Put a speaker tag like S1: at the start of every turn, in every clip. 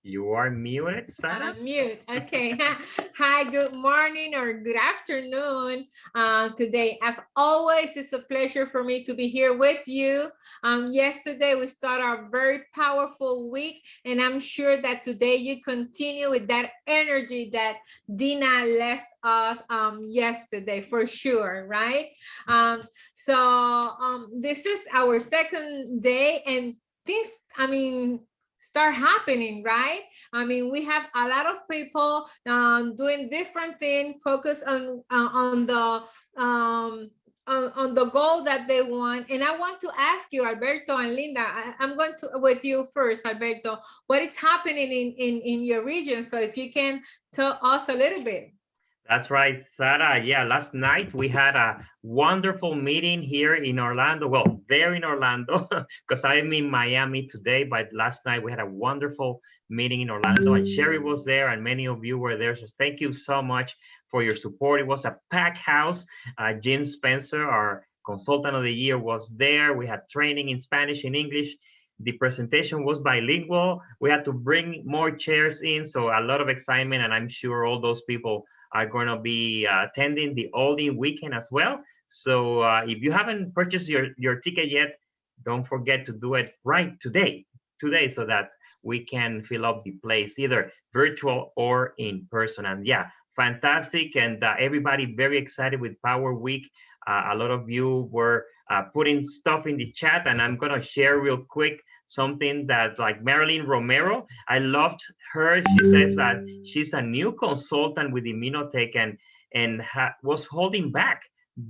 S1: You are muted, Sarah.
S2: Mute. Okay. Hi, good morning or good afternoon. Today, as always, it's a pleasure for me to be here with you. Yesterday, we started our very powerful week, and I'm sure that today you continue with that energy that Dina left us yesterday, for sure, right? This is our second day, and things, start happening, right? We have a lot of people doing different things, focus on the goal that they want. And I want to ask you, Alberto and Linda, I'm going to with you first, Alberto, what is happening in your region? So if you can tell us a little bit.
S1: That's right, Sarah. Yeah, last night we had a wonderful meeting here in Orlando. Well, there in Orlando, because I'm in Miami today, but last night we had a wonderful meeting in Orlando, and Sherry was there, and many of you were there. So thank you so much for your support. It was a packed house. Jim Spencer, our consultant of the year, was there. We had training in Spanish and English. The presentation was bilingual. We had to bring more chairs in, so a lot of excitement, and I'm sure all those people are going to be attending the all-in weekend as well. So if you haven't purchased your ticket yet, don't forget to do it right today, so that we can fill up the place, either virtual or in person. And yeah, fantastic. And everybody very excited with Power Week. A lot of you were putting stuff in the chat, and I'm going to share real quick something that, like Marilyn Romero, I loved her. She says that she's a new consultant with Immunotech and was holding back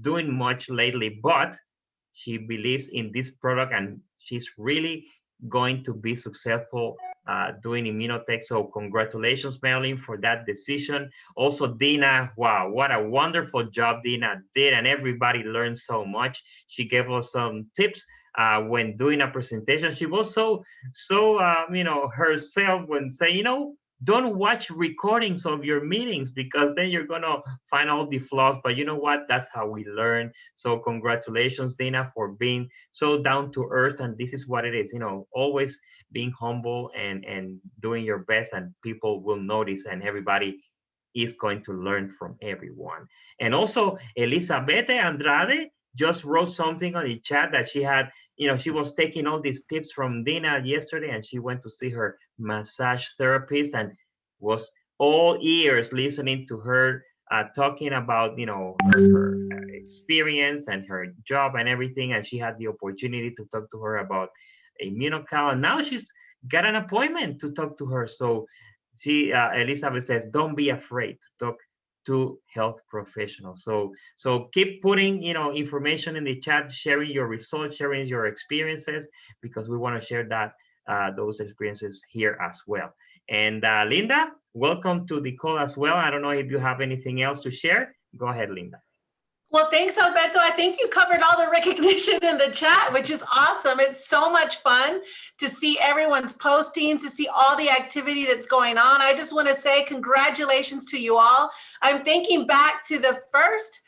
S1: doing much lately, but she believes in this product and she's really going to be successful doing Immunotech. So congratulations, Marilyn, for that decision. Also, Dina, wow, what a wonderful job Dina did, and everybody learned so much. She gave us some tips when doing a presentation. She was so herself when saying, don't watch recordings of your meetings, because then you're gonna find all the flaws. But you know what? That's how we learn. So congratulations, Dina, for being so down to earth. And this is what it is, always being humble and doing your best, and people will notice, and everybody is going to learn from everyone. And also, Elizabeth Andrade just wrote something on the chat that she had, she was taking all these tips from Dina yesterday, and she went to see her massage therapist and was all ears listening to her talking about, her experience and her job and everything. And she had the opportunity to talk to her about Immunocal, and now she's got an appointment to talk to her. So Elizabeth says, don't be afraid to talk to health professionals. So keep putting information in the chat, sharing your results, sharing your experiences, because we want to share that those experiences here as well. And Linda, welcome to the call as well. I don't know if you have anything else to share. Go ahead, Linda.
S3: Well, thanks, Alberto. I think you covered all the recognition in the chat, which is awesome. It's so much fun to see everyone's posting, to see all the activity that's going on. I just want to say congratulations to you all. I'm thinking back to the first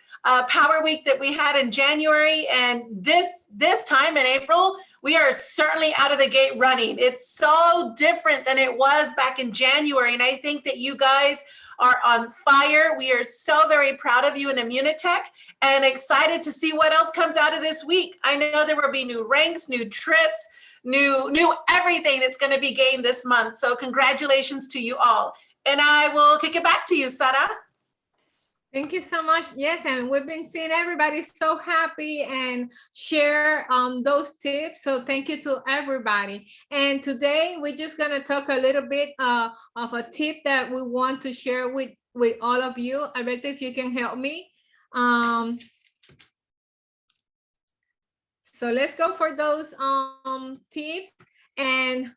S3: Power Week that we had in January, and this time in April, we are certainly out of the gate running. It's so different than it was back in January, and I think that you guys are on fire. We are so very proud of you in Immunotech and excited to see what else comes out of this week. I know there will be new ranks, new trips, new everything that's going to be gained this month. So congratulations to you all. And I will kick it back to you, Sarah.
S2: Thank you so much. Yes, and we've been seeing everybody so happy and share those tips. So thank you to everybody. And today we're just going to talk a little bit of a tip that we want to share with all of you. Alberto, if you can help me. So let's go for those tips. And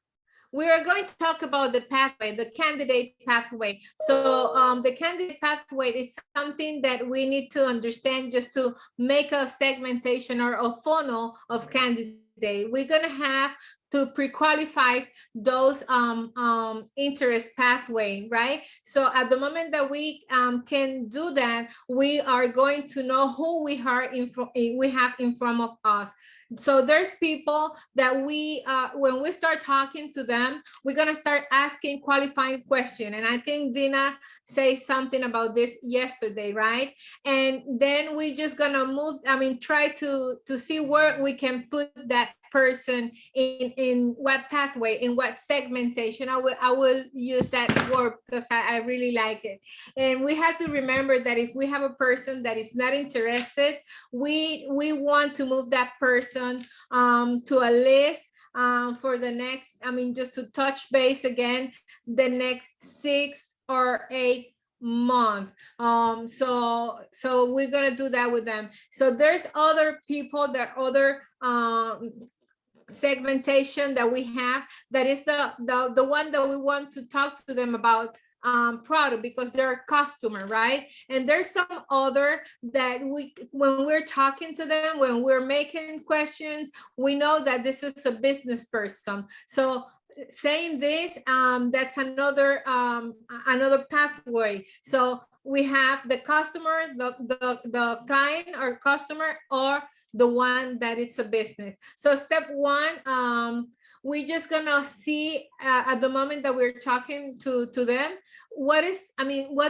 S2: we are going to talk about the pathway, the candidate pathway. So the candidate pathway is something that we need to understand just to make a segmentation or a funnel of candidates. We're going to have to pre-qualify those interest pathway, right? So at the moment that we can do that, we are going to know who we have in front of us. So there's people that we, when we start talking to them, we're gonna start asking qualifying question. And I think Dina said something about this yesterday, right? And then we just gonna move, I mean, try to see where we can put that person in what pathway, in what segmentation. I will use that word because I really like it. And we have to remember that if we have a person that is not interested, we want to move that person to a list for the next, I mean, just to touch base again, the next 6 or 8 month. So we're gonna do that with them. So there's other people, that other segmentation that we have, that is the one that we want to talk to them about product, because they're a customer, right? And there's some other that we, when we're talking to them, when we're making questions, we know that this is a business person. So saying this, that's another pathway. So we have the customer, the client or customer, or the one that it's a business. So step one, we're just gonna see at the moment that we're talking to them, what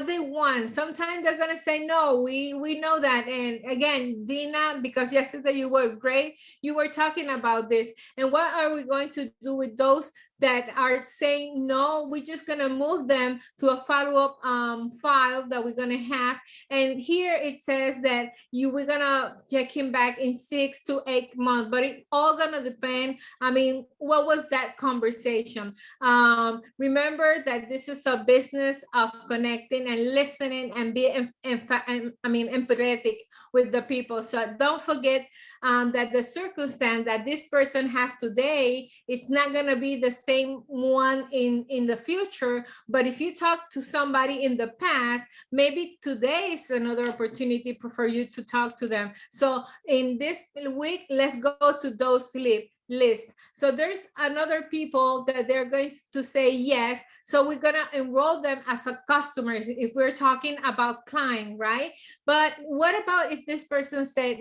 S2: they want. Sometimes they're gonna say no, we know that. And again, Dina, because yesterday you were great, you were talking about this. And what are we going to do with those that are saying no? We're just gonna move them to a follow-up file that we're gonna have. And here it says that we're gonna check him back in 6 to 8 months, but it's all gonna depend. I mean, what was that conversation? Remember that this is a business of connecting and listening and being empathetic with the people. So don't forget that the circumstance that this person has today, it's not gonna be the same one in the future. But if you talk to somebody in the past, maybe today is another opportunity for you to talk to them. So in this week, let's go to those list. So there's another people that they're going to say yes. So we're gonna enroll them as a customer if we're talking about client, right? But what about if this person said,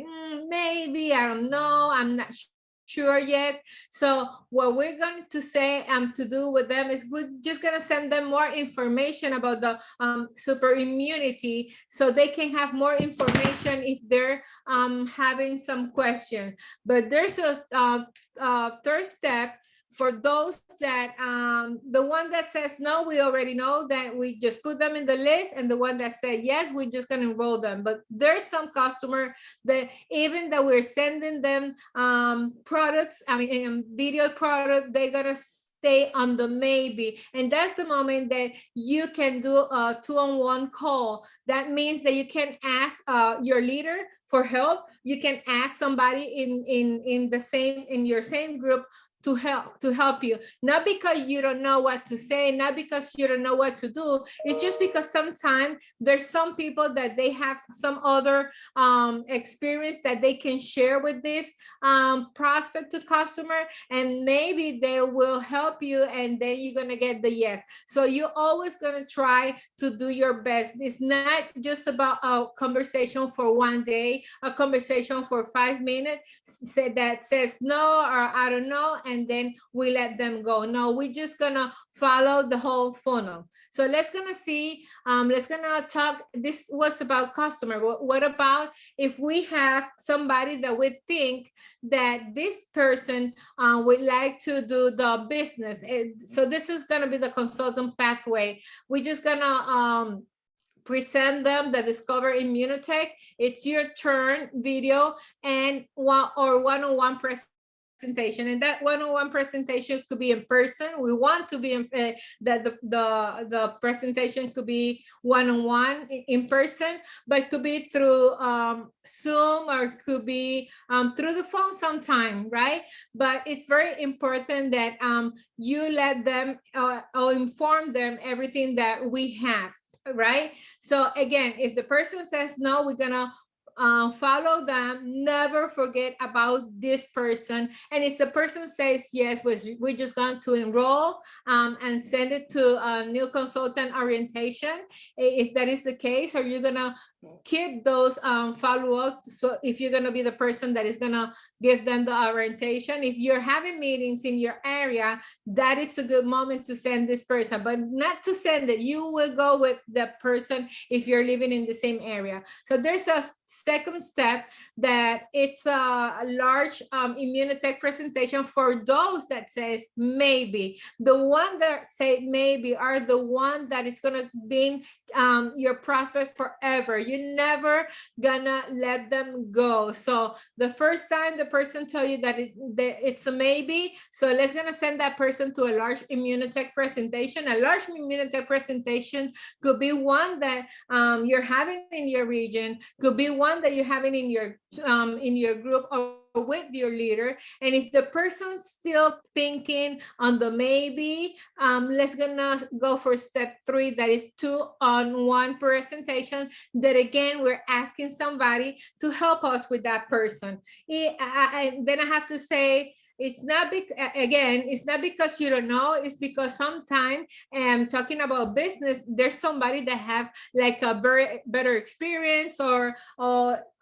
S2: maybe, I don't know, I'm not sure yet. So what we're going to say to do with them is we're just going to send them more information about the super immunity, so they can have more information if they're having some question. But there's a third step for those that the one that says no, we already know that we just put them in the list, and the one that said yes, we're just going to enroll them. But there's some customer that even that we're sending them products, video product, they're gonna stay on the maybe. And that's the moment that you can do a 2-on-1 call. That means that you can ask your leader for help. You can ask somebody in your same group to help you, not because you don't know what to say, not because you don't know what to do. It's just because sometimes there's some people that they have some other experience that they can share with this prospect to customer, and maybe they will help you, and then you're gonna get the yes. So you're always gonna try to do your best. It's not just about a conversation for one day, a conversation for 5 minutes that says no or I don't know, and then we let them go. No, we're just gonna follow the whole funnel. So let's gonna see, let's gonna talk, this was about customer. What about if we have somebody that we think that this person would like to do the business? So this is gonna be the consultant pathway. We're just gonna present them the Discover Immunotech. It's your turn video and one-on-one presentation. And that one-on-one presentation could be in person. We want to be that the presentation could be one-on-one in person, but could be through Zoom, or could be through the phone sometime, right? But it's very important that you let them or inform them everything that we have, right? So again, if the person says no, we're gonna follow them. Never forget about this person. And if the person says yes, we're just going to enroll and send it to a new consultant orientation, if that is the case. Or you're gonna keep those follow-up. So if you're going to be the person that is going to give them the orientation, if you're having meetings in your area, that it's a good moment to send this person, but not to send it. You will go with the person if you're living in the same area. So there's a second step that it's a large immunotech presentation for those that says maybe. The one that say maybe are the one that is going to be your prospect forever. You're never gonna let them go. So the first time the person tell you that it's a maybe, so let's gonna send that person to a large immunotech presentation. A large immunotech presentation could be one that you're having in your region, could be one that you're having in your group or with your leader. And if the person's still thinking on the maybe, let's gonna go for step 3, that is 2-on-1 presentation. That again, we're asking somebody to help us with that person. Then I have to say, it's not it's not because you don't know, it's because sometimes talking about business, there's somebody that have like a better experience or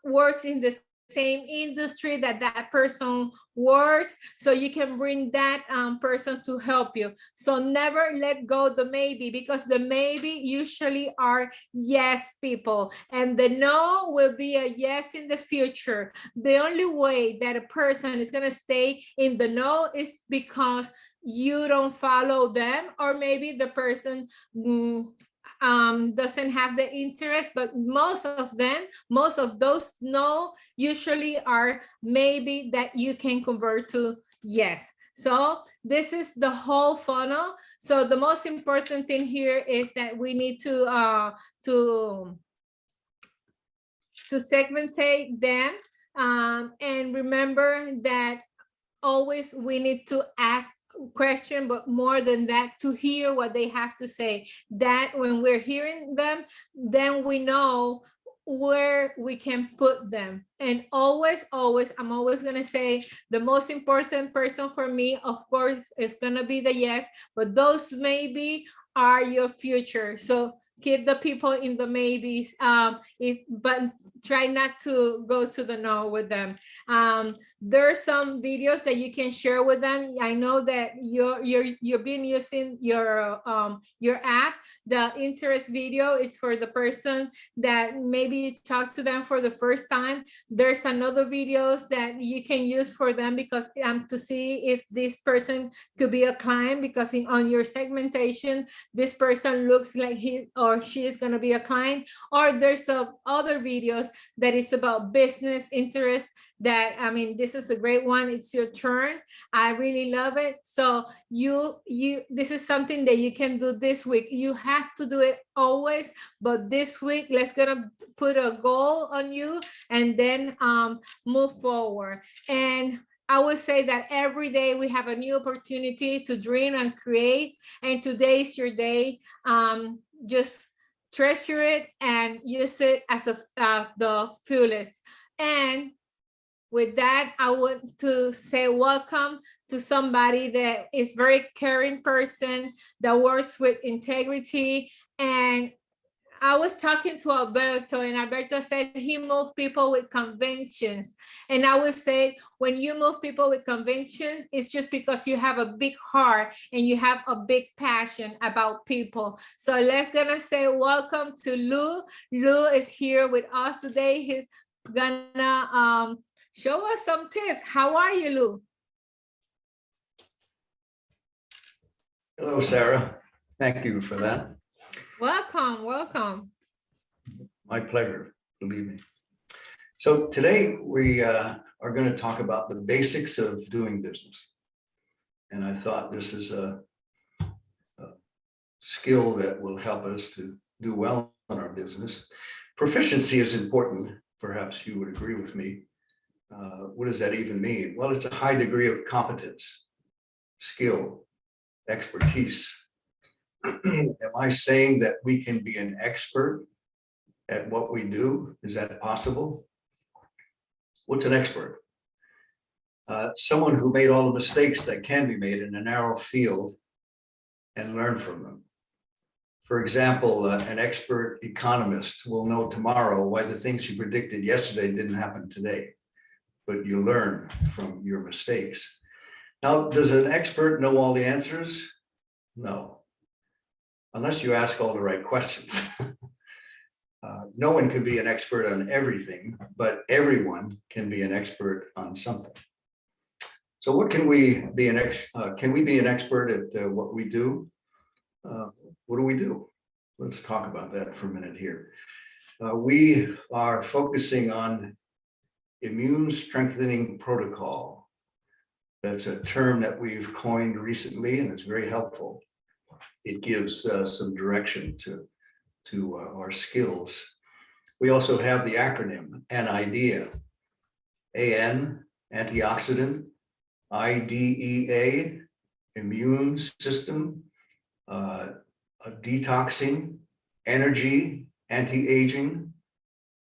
S2: works in the same industry that person works, so you can bring that person to help you. So never let go the maybe, because the maybe usually are yes people, and the no will be a yes in the future. The only way that a person is going to stay in the no is because you don't follow them, or maybe the person doesn't have the interest. But most of those no usually are maybe that you can convert to yes. So this is the whole funnel. So the most important thing here is that we need to segmentate them, and remember that always we need to ask question, but more than that, to hear what they have to say. That when we're hearing them, then we know where we can put them. And always, I'm always gonna say the most important person for me, of course, is gonna be the yes, but those maybe are your future. So keep the people in the maybes, but try not to go to the no with them. There's some videos that you can share with them. I know that you've been using your app. The interest video, it's for the person that maybe you talk to them for the first time. There's another videos that you can use for them, because to see if this person could be a client, because on your segmentation, this person looks like he or she is going to be a client. Or there's other videos that is about business interest, that, I mean, this is a great one. It's your turn. I really love it. So this is something that you can do this week. You have to do it always, but this week, let's gonna put a goal on you and then move forward. And I would say that every day we have a new opportunity to dream and create, and today is your day. Just treasure it and use it as the fullest. And with that, I want to say welcome to somebody that is very caring person, that works with integrity. And I was talking to Alberto, and Alberto said he moved people with convictions. And I would say, when you move people with convictions, it's just because you have a big heart and you have a big passion about people. So let's gonna say welcome to Lou. Lou is here with us today. He's gonna show us some tips. How are you, Lou?
S4: Hello, Sarah. Thank you for that.
S2: Welcome.
S4: My pleasure, believe me. So today we are going to talk about the basics of doing business. And I thought this is a skill that will help us to do well in our business. Proficiency is important. Perhaps you would agree with me. What does that even mean? Well, it's a high degree of competence, skill, expertise. Am I saying that we can be an expert at what we do? Is that possible? What's an expert? Someone who made all the mistakes that can be made in a narrow field and learn from them. For example, an expert economist will know tomorrow why the things he predicted yesterday didn't happen today, but you learn from your mistakes. Now, does an expert know all the answers? No, unless you ask all the right questions. No one can be an expert on everything, but everyone can be an expert on something. So what can we be an expert at what we do? What do we do? Let's talk about that for a minute here. We are focusing on immune strengthening protocol. That's a term that we've coined recently, and it's very helpful. It gives some direction to our skills. We also have the acronym ANIDEA. AN, antioxidant, IDEA, immune system, detoxing, energy, anti-aging,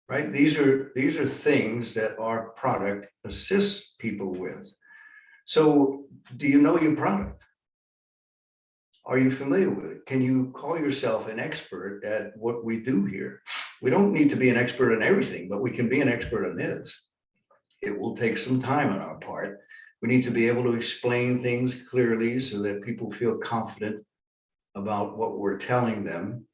S4: right? These are things that our product assists people with. So do you know your product? Are you familiar with it? Can you call yourself an expert at what we do here? We don't need to be an expert in everything, but we can be an expert on this. It will take some time on our part. We need to be able to explain things clearly so that people feel confident about what we're telling them.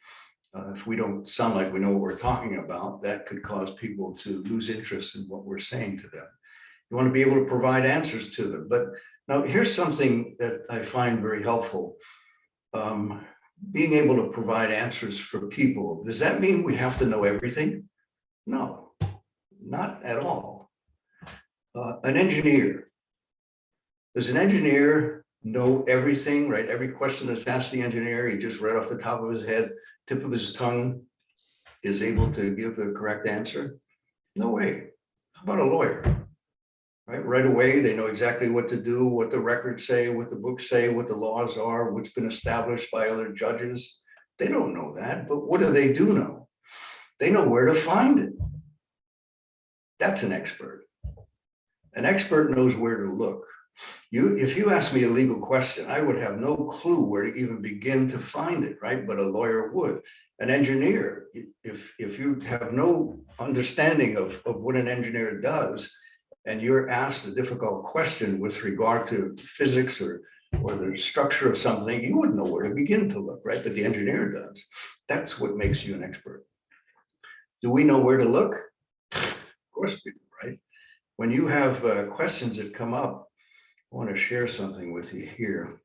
S4: If we don't sound like we know what we're talking about, that could cause people to lose interest in what we're saying to them. You want to be able to provide answers to them. But now here's something that I find very helpful. Being able to provide answers for people. Does that mean we have to know everything? No, not at all. An engineer. Does an engineer know everything, right? Every question that's asked the engineer, he just right off the top of his head, tip of his tongue, is able to give the correct answer? No way. How about a lawyer? Right away, they know exactly what to do, what the records say, what the books say, what the laws are, what's been established by other judges. They don't know that, but what do they do know? They know where to find it. That's an expert. An expert knows where to look. If you ask me a legal question, I would have no clue where to even begin to find it, right? But a lawyer would. An engineer, if you have no understanding of what an engineer does, and you're asked a difficult question with regard to physics or the structure of something, you wouldn't know where to begin to look, right? But the engineer does. That's what makes you an expert. Do we know where to look? Of course we do, right? When you have questions that come up, I want to share something with you here.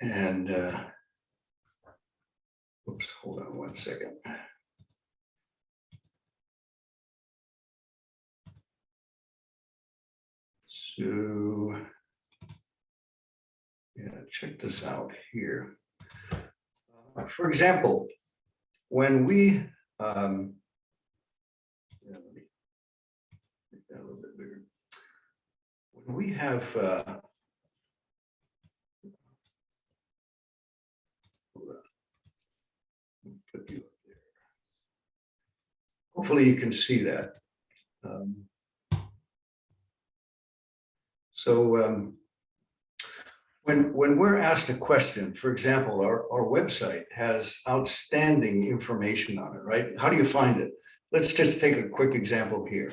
S4: And, oops, hold on one second. So, yeah, check this out here. For example, when we, let me make that a little bit bigger. When we have, hold on. Put you up there. Hopefully you can see that. So when we're asked a question, for example, our website has outstanding information on it, right? How do you find it? Let's just take a quick example here.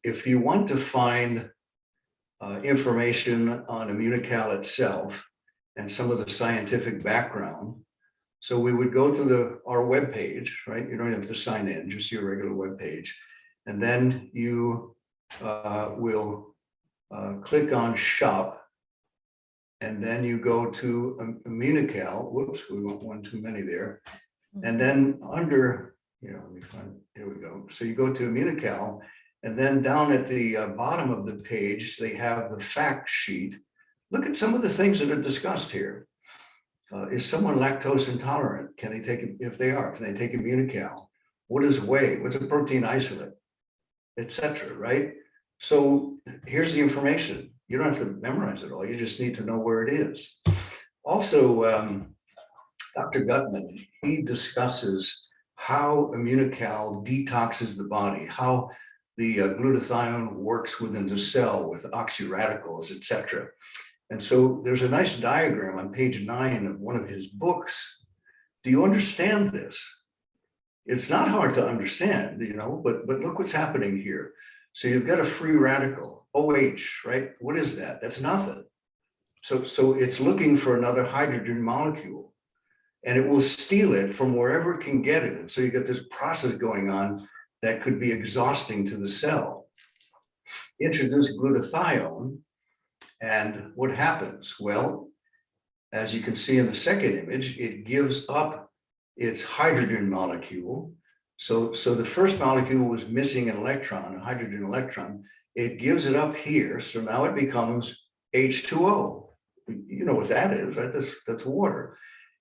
S4: If you want to find information on Immunical itself and some of the scientific background, so we would go to our webpage, right? You don't have to sign in, just your regular webpage, and then you will click on shop, and then you go to Immunical. Whoops, we want one too many there. And then under, let me find, here we go. So you go to Immunical, and then down at the bottom of the page, they have the fact sheet. Look at some of the things that are discussed here. Is someone lactose intolerant? Can they take it? If they are, can they take Immunical? What is whey? What's a protein isolate? Etc. Right? So here's the information. You don't have to memorize it all. You just need to know where it is. Also, Dr. Gutman, he discusses how Immunical detoxes the body, how the glutathione works within the cell with oxyradicals, etc. And so there's a nice diagram on page 9 of one of his books. Do you understand this? It's not hard to understand, but look what's happening here. So you've got a free radical, OH, right? What is that? That's nothing. So it's looking for another hydrogen molecule, and it will steal it from wherever it can get it. And so you get this process going on that could be exhausting to the cell. Introduce glutathione, and what happens? Well, as you can see in the second image, it gives up its hydrogen molecule. So the first molecule was missing an electron, a hydrogen electron. It gives it up here. So now it becomes H2O. You know what that is, right? That's water.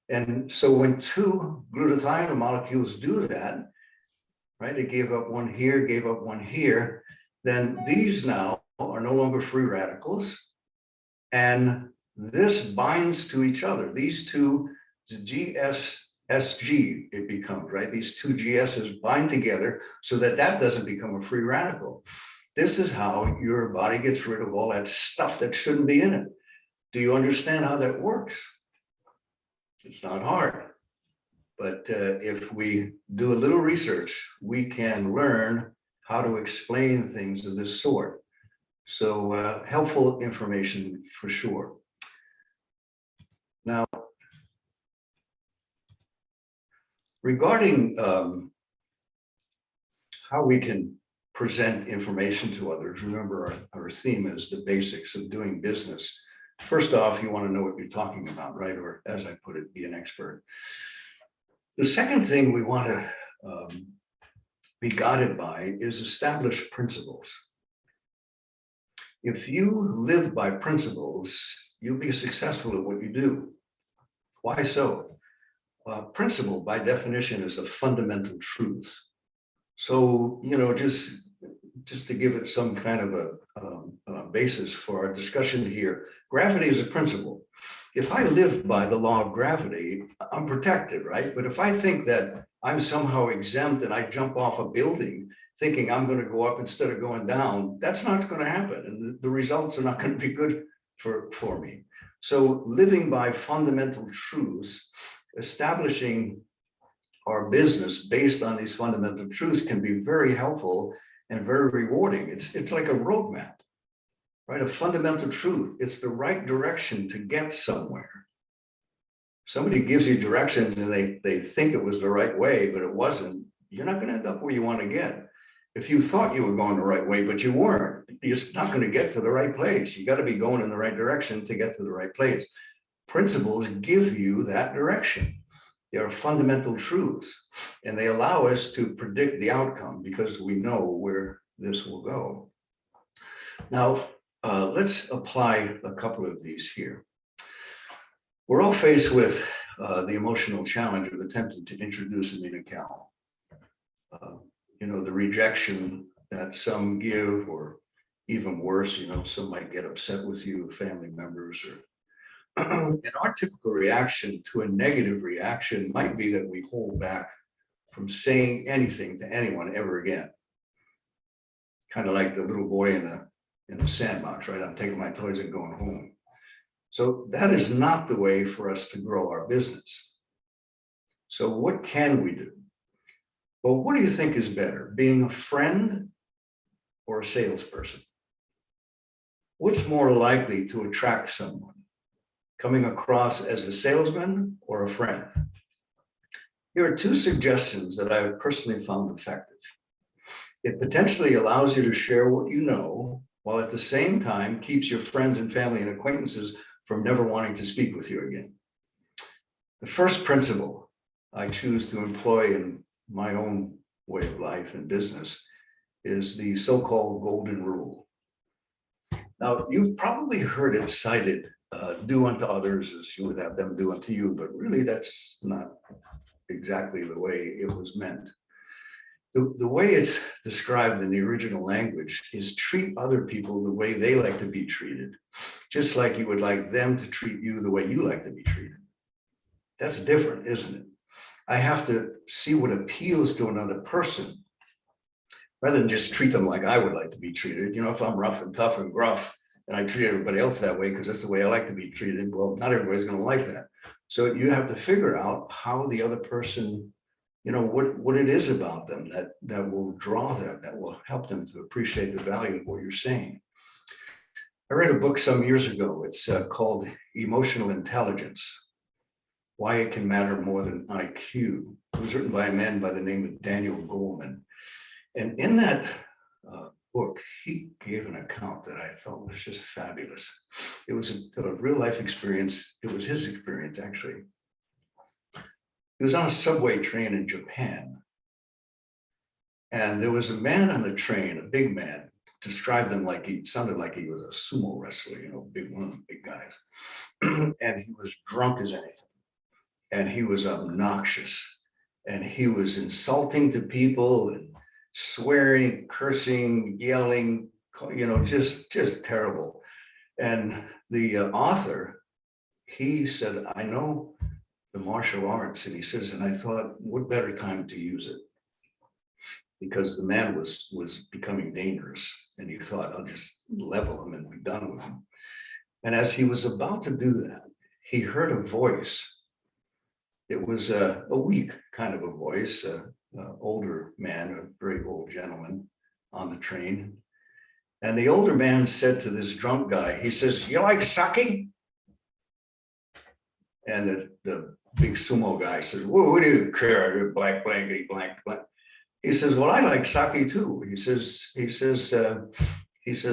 S4: And so when two glutathione molecules do that, right, it gave up one here, gave up one here, then these now are no longer free radicals. And this binds to each other. These two, GSSG, it becomes, right? These two GSs bind together so that doesn't become a free radical. This is how your body gets rid of all that stuff that shouldn't be in it. Do you understand how that works? It's not hard. But if we do a little research, we can learn how to explain things of this sort. So helpful information for sure. Now, regarding how we can present information to others, remember our theme is the basics of doing business. First off, you want to know what you're talking about, right? Or as I put it, be an expert. The second thing we want to be guided by is established principles. If you live by principles, you'll be successful at what you do. Why so? Principle, by definition, is a fundamental truth. So, just to give it some kind of a basis for our discussion here, gravity is a principle. If I live by the law of gravity, I'm protected, right? But if I think that I'm somehow exempt and I jump off a building thinking I'm going to go up instead of going down, that's not going to happen. And the results are not going to be good for me. So living by fundamental truths, establishing our business based on these fundamental truths can be very helpful and very rewarding. It's like a roadmap, right? A fundamental truth. It's the right direction to get somewhere. Somebody gives you directions and they think it was the right way, but it wasn't. You're not going to end up where you want to get. If you thought you were going the right way, but you weren't, you're not going to get to the right place. You got to be going in the right direction to get to the right place. Principles give you that direction. They are fundamental truths, and they allow us to predict the outcome because we know where this will go. Now, let's apply a couple of these here. We're all faced with the emotional challenge of attempting to introduce Amina-Cal. The rejection that some give, or even worse, some might get upset with you, family members, or and our typical reaction to a negative reaction might be that we hold back from saying anything to anyone ever again. Kind of like the little boy in the sandbox, right? I'm taking my toys and going home. So that is not the way for us to grow our business. So what can we do? Well, what do you think is better, being a friend or a salesperson? What's more likely to attract someone? Coming across as a salesman or a friend? Here are two suggestions that I have personally found effective. It potentially allows you to share what you know, while at the same time keeps your friends and family and acquaintances from never wanting to speak with you again. The first principle I choose to employ in my own way of life and business is the so-called golden rule. Now, you've probably heard it cited, do unto others as you would have them do unto you, but really that's not exactly the way it was meant. The way it's described in the original language is treat other people the way they like to be treated, just like you would like them to treat you the way you like to be treated. That's different, isn't it? I have to see what appeals to another person rather than just treat them like I would like to be treated. If I'm rough and tough and gruff, and I treat everybody else that way because that's the way I like to be treated. Well, not everybody's going to like that. So you have to figure out how the other person, what it is about them that will draw them, that will help them to appreciate the value of what you're saying. I read a book some years ago. It's called Emotional Intelligence, Why It Can Matter More Than IQ. It was written by a man by the name of Daniel Goleman. And in that book, he gave an account that I thought was just fabulous. It was a real life experience. It was his experience, actually. He was on a subway train in Japan. And there was a man on the train, a big man, described him like he sounded like he was a sumo wrestler, one of the big guys. And he was drunk as anything. And he was obnoxious. And he was insulting to people and swearing, cursing, yelling, just terrible. And the author, he said, I know the martial arts. And he says, and I thought, what better time to use it? Because the man was becoming dangerous. And he thought, I'll just level him and be done with him. And as he was about to do that, he heard a voice. It was a weak kind of a voice, older man, a very old gentleman on the train. And the older man said to this drunk guy, he says, you like sake? And the big sumo guy says, well, what do you care? Black, blankety, blank, blank. He says, well, I like sake too. He says,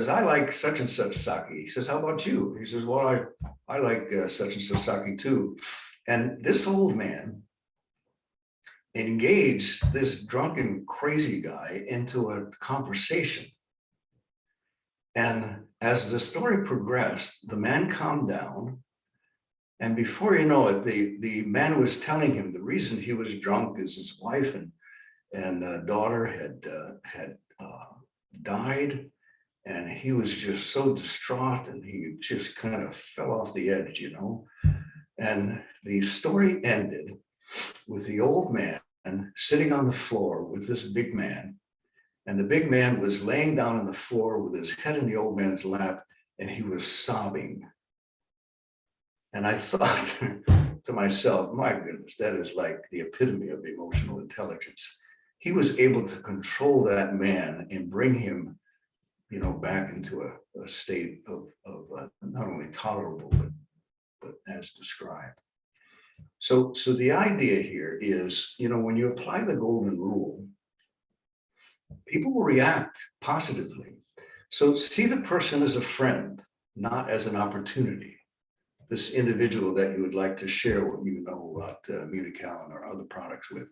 S4: I like such and such sake. He says, how about you? He says, well, I like such and such sake too. And this old man engaged this drunken, crazy guy into a conversation. And as the story progressed, the man calmed down. And before you know it, the man was telling him the reason he was drunk is his wife and daughter had died. And he was just so distraught and he just kind of fell off the edge, And the story ended with the old man sitting on the floor with this big man. And the big man was laying down on the floor with his head in the old man's lap, and he was sobbing. And I thought to myself, my goodness, that is like the epitome of emotional intelligence. He was able to control that man and bring him, back into a state of not only tolerable, but as described. So the idea here is, when you apply the golden rule, people will react positively. So see the person as a friend, not as an opportunity. This individual that you would like to share what you know about Immunical or other products with.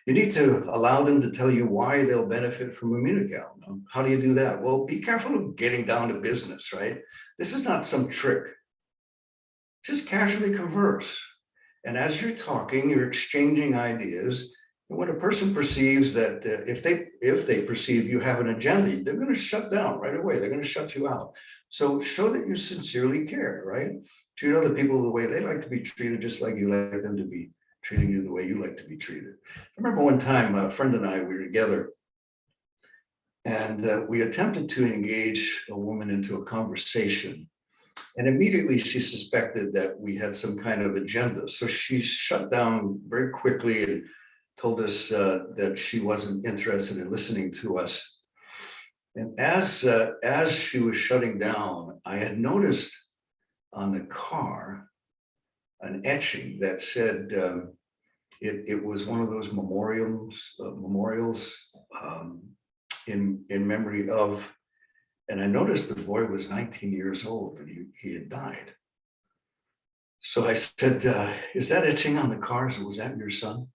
S4: You need to allow them to tell you why they'll benefit from Immunical. How do you do that? Well, be careful of getting down to business, right? This is not some trick. Just casually converse. And as you're talking, you're exchanging ideas. And when a person perceives that if they perceive you have an agenda, they're going to shut down right away. They're going to shut you out. So show that you sincerely care, right? Treat other people the way they like to be treated, just like you like them to be treating you the way you like to be treated. I remember one time a friend and I, we were together and we attempted to engage a woman into a conversation. And immediately she suspected that we had some kind of agenda. So she shut down very quickly and told us that she wasn't interested in listening to us. And as she was shutting down, I had noticed on the car an etching that said it was one of those memorials in memory of. And I noticed the boy was 19 years old and he had died. So I said, is that etching on the car? So was that your son?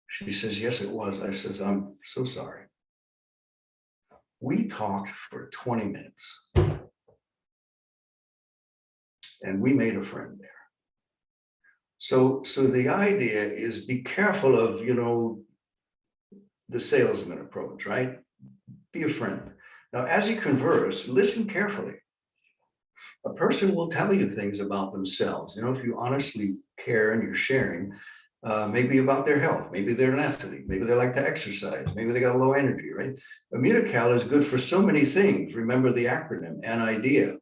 S4: She says, yes, it was. I says, I'm so sorry. We talked for 20 minutes and we made a friend there. So the idea is be careful of, the salesman approach, right? Be a friend. Now, as you converse, listen carefully. A person will tell you things about themselves. If you honestly care and you're sharing, maybe about their health, maybe they're an athlete, maybe they like to exercise, maybe they got low energy, right? Immunical is good for so many things. Remember the acronym, an idea.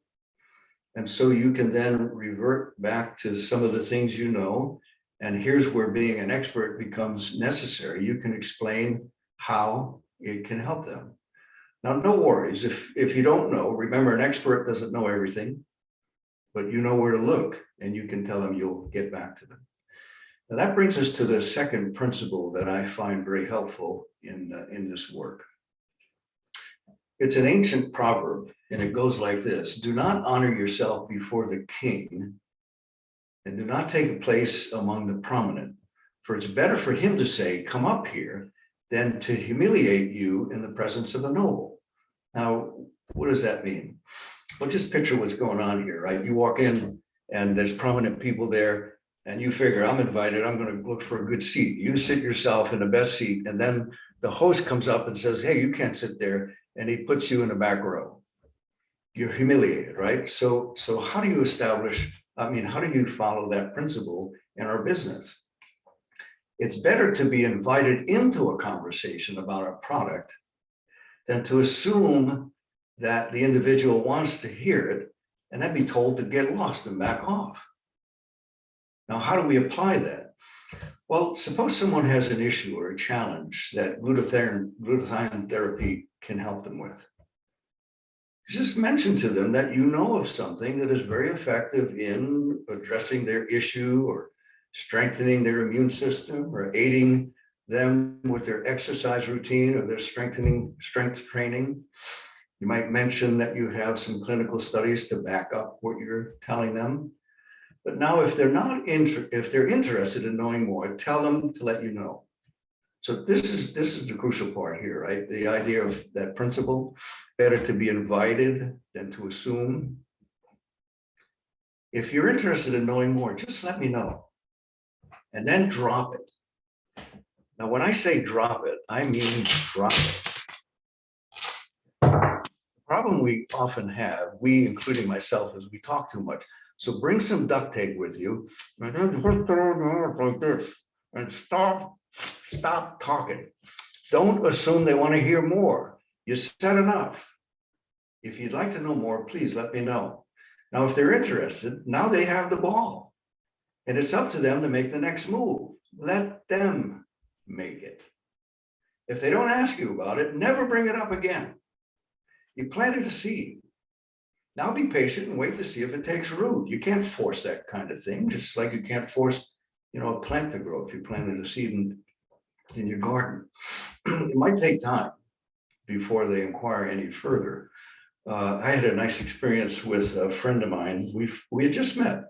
S4: And so you can then revert back to some of the things you know. And here's where being an expert becomes necessary. You can explain how it can help them. Now, no worries. If you don't know, remember, an expert doesn't know everything, but you know where to look, and you can tell them you'll get back to them. Now, that brings us to the second principle that I find very helpful in this work. It's an ancient proverb, and it goes like this: do not honor yourself before the king, and do not take a place among the prominent, for it's better for him to say, come up here, than to humiliate you in the presence of a noble. Now, what does that mean? Well, just picture what's going on here, right? You walk in and there's prominent people there, and you figure, I'm invited, I'm going to look for a good seat. You sit yourself in the best seat, and then the host comes up and says, hey, you can't sit there, and he puts you in the back row. You're humiliated, right? So how do you establish, how do you follow that principle in our business? It's better to be invited into a conversation about a product than to assume that the individual wants to hear it and then be told to get lost and back off. Now, how do we apply that? Well, suppose someone has an issue or a challenge that glutathione therapy can help them with. Just mention to them that you know of something that is very effective in addressing their issue or strengthening their immune system or aiding them with their exercise routine or their strength training. You might mention that you have some clinical studies to back up what you're telling them. But now, if they're interested in knowing more, tell them to let you know. So this is the crucial part here, right? The idea of that principle: better to be invited than to assume. If you're interested in knowing more, just let me know, and then drop it. Now, when I say drop it, I mean drop it. The problem we often have, we, including myself, is we talk too much. So bring some duct tape with you, and then like this, and stop talking. Don't assume they want to hear more. You said enough. If you'd like to know more, please let me know. Now, if they're interested, now they have the ball, and it's up to them to make the next move. Let them make it. If they don't ask you about it, never bring it up again. You planted a seed. Now be patient and wait to see if it takes root. You can't force that kind of thing, just like you can't force, a plant to grow if you planted a seed in your garden. It might take time before they inquire any further. I had a nice experience with a friend of mine. We had just met,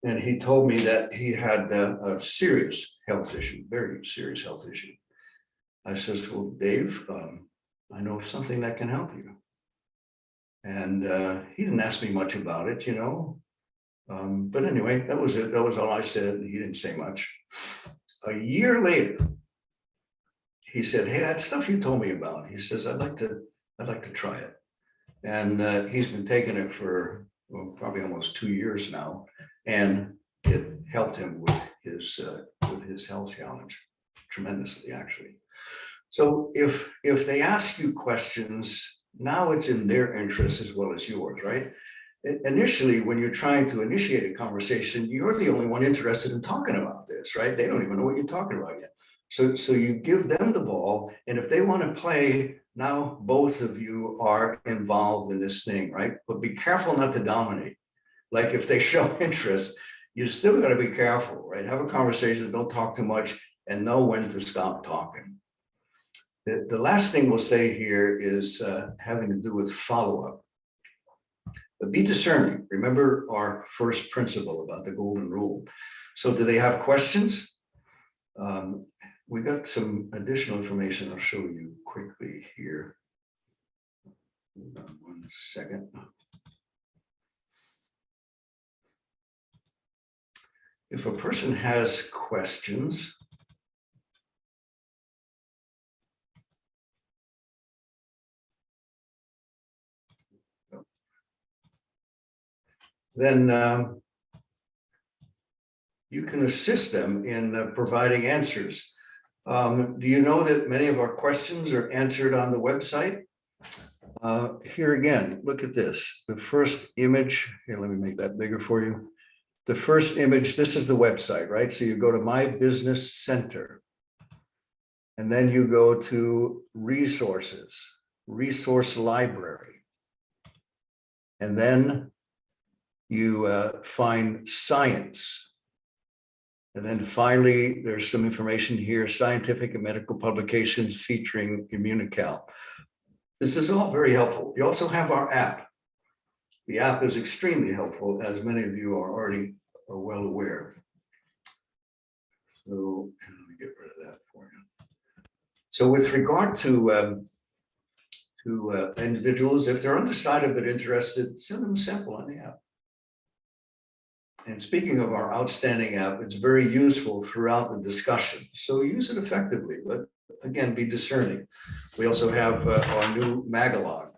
S4: and he told me that he had a serious health issue, very serious health issue. I says, well, Dave, I know of something that can help you. And he didn't ask me much about it, but anyway, that was it. That was all I said. He didn't say much. A year later, he said, hey, that stuff you told me about, he says, I'd like to try it. And he's been taking it for probably almost 2 years now, and it helped him with his health challenge tremendously, actually. So if they ask you questions, now it's in their interest as well as yours, right? Initially, when you're trying to initiate a conversation, you're the only one interested in talking about this, right? They don't even know what you're talking about yet. So you give them the ball, and if they want to play, now both of you are involved in this thing, right? But be careful not to dominate. Like if they show interest, you still got to be careful, right? Have a conversation, don't talk too much, and know when to stop talking. The last thing we'll say here is having to do with follow-up. But be discerning. Remember our first principle about the golden rule. So do they have questions? We got some additional information I'll show you quickly here. Hold on 1 second. If a person has questions, then you can assist them in providing answers. Do you know that many of our questions are answered on the website? Here again, look at this. The first image, here, let me make that bigger for you. The first image, this is the website, right? So you go to My Business Center. And then you go to Resources, Resource Library. And then you find Science. And then finally, there's some information here, scientific and medical publications featuring Immunical. This is all very helpful. You also have our app. The app is extremely helpful, as many of you are already well aware. So let me get rid of that for you. So with regard to individuals, if they're undecided but interested, send them a sample on the app. And speaking of our outstanding app, it's very useful throughout the discussion. So use it effectively, but again, be discerning. We also have our new Magalog,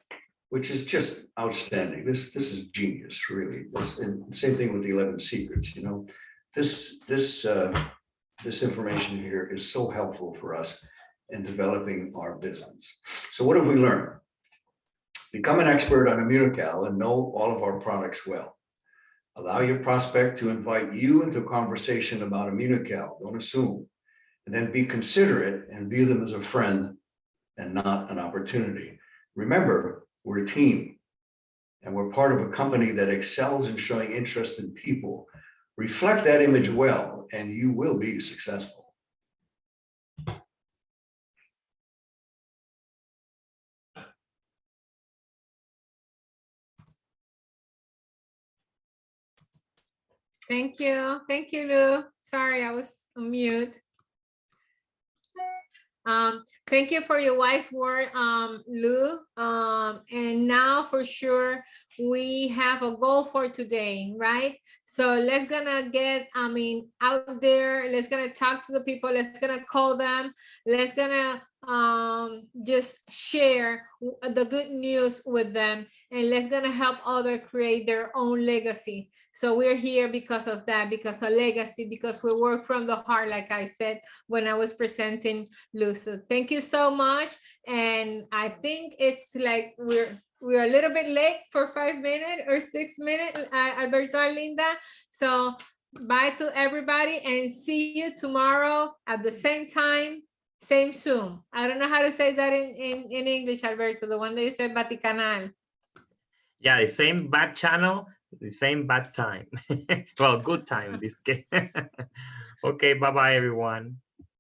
S4: which is just outstanding. This is genius, really. And same thing with the 11 secrets. You know, this information here is so helpful for us in developing our business. So what have we learned? Become an expert on Immunical and know all of our products well. Allow your prospect to invite you into a conversation about Immunical. Don't assume. And then be considerate and view them as a friend and not an opportunity. Remember, we're a team and we're part of a company that excels in showing interest in people. Reflect that image well and you will be successful.
S2: Thank you. Thank you, Lou. Sorry, I was on mute. Thank you for your wise word, Lou. And now for sure, we have a goal for today, right? So let's gonna get, out there. Let's gonna talk to the people. Let's gonna call them. Let's gonna just share the good news with them. And let's gonna help others create their own legacy. So we're here because of that, because of legacy, because we work from the heart, like I said when I was presenting Lou. So thank you so much. And I think it's like we're a little bit late for 5 minutes or 6 minutes, Alberto and Linda. So bye to everybody and see you tomorrow at the same time, same Zoom. I don't know how to say that in English, Alberto, the one that you said Vaticanal.
S1: Yeah, the same back channel, the same bad time. Well, good time in this case. Okay, bye-bye, everyone.